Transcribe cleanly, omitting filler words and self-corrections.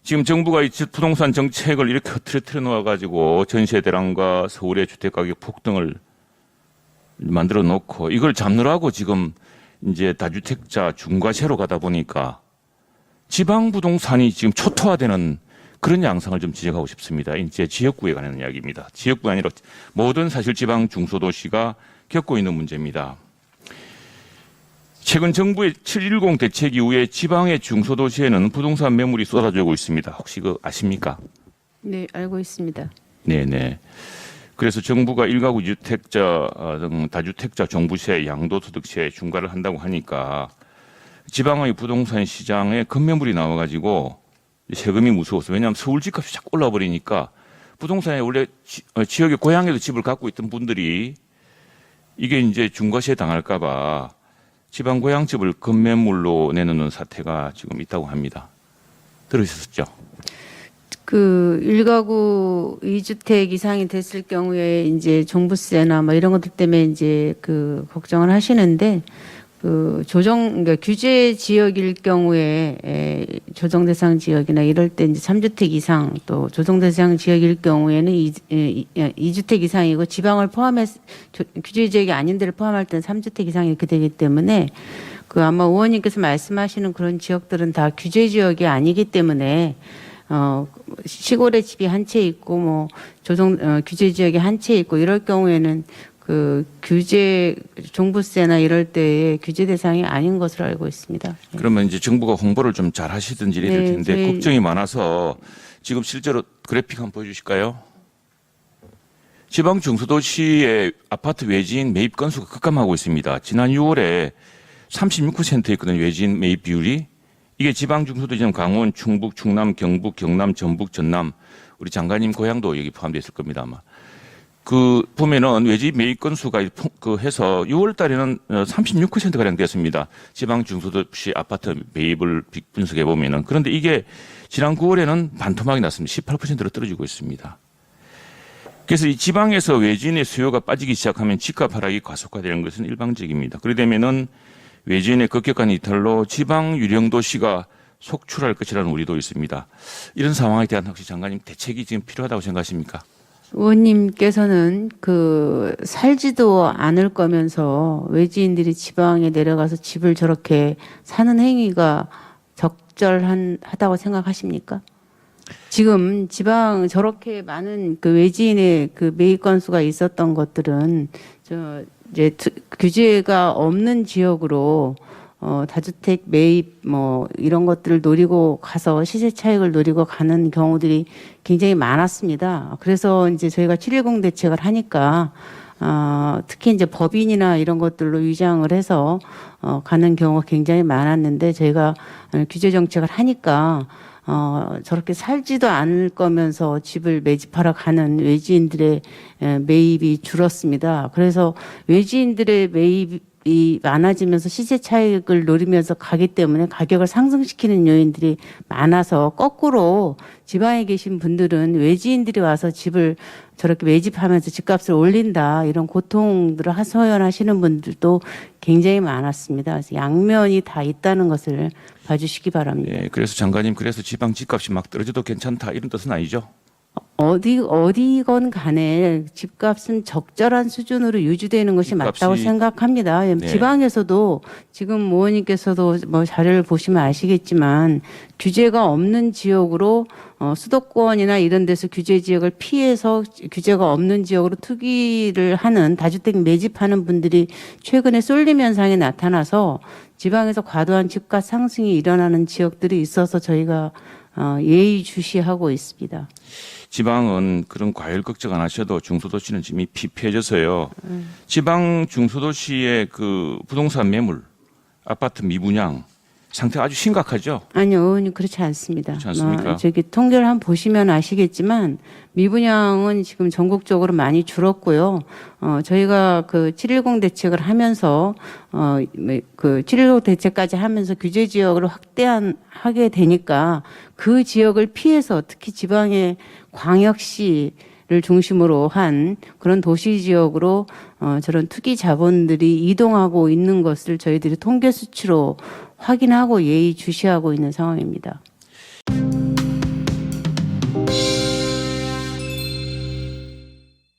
지금 정부가 이 부동산 정책을 이렇게 흐트러뜨려 놓아가지고 전세 대란과 서울의 주택가격 폭등을 만들어 놓고 이걸 잡느라고 지금 이제 다주택자 중과세로 가다 보니까 지방 부동산이 지금 초토화되는 그런 양상을 좀 지적하고 싶습니다. 이제 지역구에 관한 이야기입니다. 지역구가 아니라 모든 사실 지방 중소도시가 겪고 있는 문제입니다. 최근 정부의 7.10 대책 이후에 지방의 중소도시에는 부동산 매물이 쏟아지고 있습니다. 혹시 아십니까? 네, 알고 있습니다. 네네. 그래서 정부가 일가구 2주택자 등 다주택자 종부세, 양도소득세 중과를 한다고 하니까 지방의 부동산 시장에 급매물이 나와가지고 세금이 무서워서, 왜냐하면 서울 집값이 자꾸 올라 버리니까 부동산에 원래 지역의 고향에도 집을 갖고 있던 분들이 이게 이제 중과세 당할까봐 지방 고향 집을 급매물로 내놓는 사태가 지금 있다고 합니다. 들으셨죠? 그 일가구 2주택 이상이 됐을 경우에 이제 종부세나 뭐 이런 것들 때문에 이제 그 걱정을 하시는데, 그 그러니까 규제 지역일 경우에 조정 대상 지역이나 이럴 때 이제 3주택 이상, 또 조정 대상 지역일 경우에는 2주택 이상이고, 지방을 포함해서 규제 지역이 아닌 데를 포함할 때는 3주택 이상 이렇게 되기 때문에, 그 아마 의원님께서 말씀하시는 그런 지역들은 다 규제 지역이 아니기 때문에 시골에 집이 한 채 있고 뭐 규제 지역에 한 채 있고 이럴 경우에는 그 규제 종부세나 이럴 때에 규제 대상이 아닌 것으로 알고 있습니다. 그러면 이제 정부가 홍보를 좀 잘 하시든지 이래야 될 텐데, 저희 걱정이 많아서 지금 실제로 그래픽 한번 보여주실까요? 지방 중소도시의 아파트 외지인 매입 건수가 급감하고 있습니다. 지난 6월에 36%였거든요. 외지인 매입 비율이. 이게 지방 중소도시는 강원, 충북, 충남, 경북, 경남, 전북, 전남, 우리 장관님 고향도 여기 포함되어 있을 겁니다, 아마. 그 보면은 외지 매입 건수가 해서 6월 달에는 36% 가량 됐습니다. 지방 중소도시 아파트 매입을 분석해 보면은. 그런데 이게 지난 9월에는 반토막이 났습니다. 18%로 떨어지고 있습니다. 그래서 이 지방에서 외지인의 수요가 빠지기 시작하면 집값 하락이 가속화되는 것은 일방적입니다. 그러게 되면은 외지인의 급격한 이탈로 지방 유령 도시가 속출할 것이라는 우려도 있습니다. 이런 상황에 대한 혹시 장관님 대책이 지금 필요하다고 생각하십니까? 의원님께서는 그 살지도 않을 거면서 외지인들이 지방에 내려가서 집을 저렇게 사는 행위가 적절하다고 생각하십니까? 지금 지방 저렇게 많은 그 외지인의 그 매입 건수가 있었던 것들은 이제 규제가 없는 지역으로 다주택 매입 뭐 이런 것들을 노리고 가서 시세 차익을 노리고 가는 경우들이 굉장히 많았습니다. 그래서 이제 저희가 7.10 대책을 하니까 특히 이제 법인이나 이런 것들로 위장을 해서 가는 경우가 굉장히 많았는데, 저희가 규제 정책을 하니까 저렇게 살지도 않을 거면서 집을 매집하러 가는 외지인들의 매입이 줄었습니다. 그래서 외지인들의 매입이 많아지면서 시세 차익을 노리면서 가기 때문에 가격을 상승시키는 요인들이 많아서, 거꾸로 지방에 계신 분들은 외지인들이 와서 집을 저렇게 매집하면서 집값을 올린다, 이런 고통들을 하소연하시는 분들도 굉장히 많았습니다. 그래서 양면이 다 있다는 것을 봐주시기 바랍니다. 네, 그래서 장관님, 그래서 지방 집값이 막 떨어져도 괜찮다 이런 뜻은 아니죠? 어디건 간에 집값은 적절한 수준으로 유지되는 것이 맞다고 생각합니다. 네. 지방에서도 지금 의원님께서도 뭐 자료를 보시면 아시겠지만, 규제가 없는 지역으로 수도권이나 이런 데서 규제 지역을 피해서 규제가 없는 지역으로 투기를 하는, 다주택 매집하는 분들이 최근에 쏠림 현상이 나타나서 지방에서 과도한 집값 상승이 일어나는 지역들이 있어서 저희가 예의주시하고 있습니다. 지방은 그런 과열 걱정 안 하셔도 중소도시는 이미 피폐해져서요. 지방 중소도시의 그 부동산 매물, 아파트 미분양 상태가 아주 심각하죠? 아니요, 의원님, 그렇지 않습니다. 그렇지 않습니까? 저기 통계를 한번 보시면 아시겠지만 미분양은 지금 전국적으로 많이 줄었고요. 저희가 그 7.10 대책을 하면서 그 7.10 대책까지 하면서 규제 지역을 하게 되니까 그 지역을 피해서, 특히 지방의 광역시를 중심으로 한 그런 도시 지역으로 저런 투기 자본들이 이동하고 있는 것을 저희들이 통계 수치로 확인하고 예의주시하고 있는 상황입니다.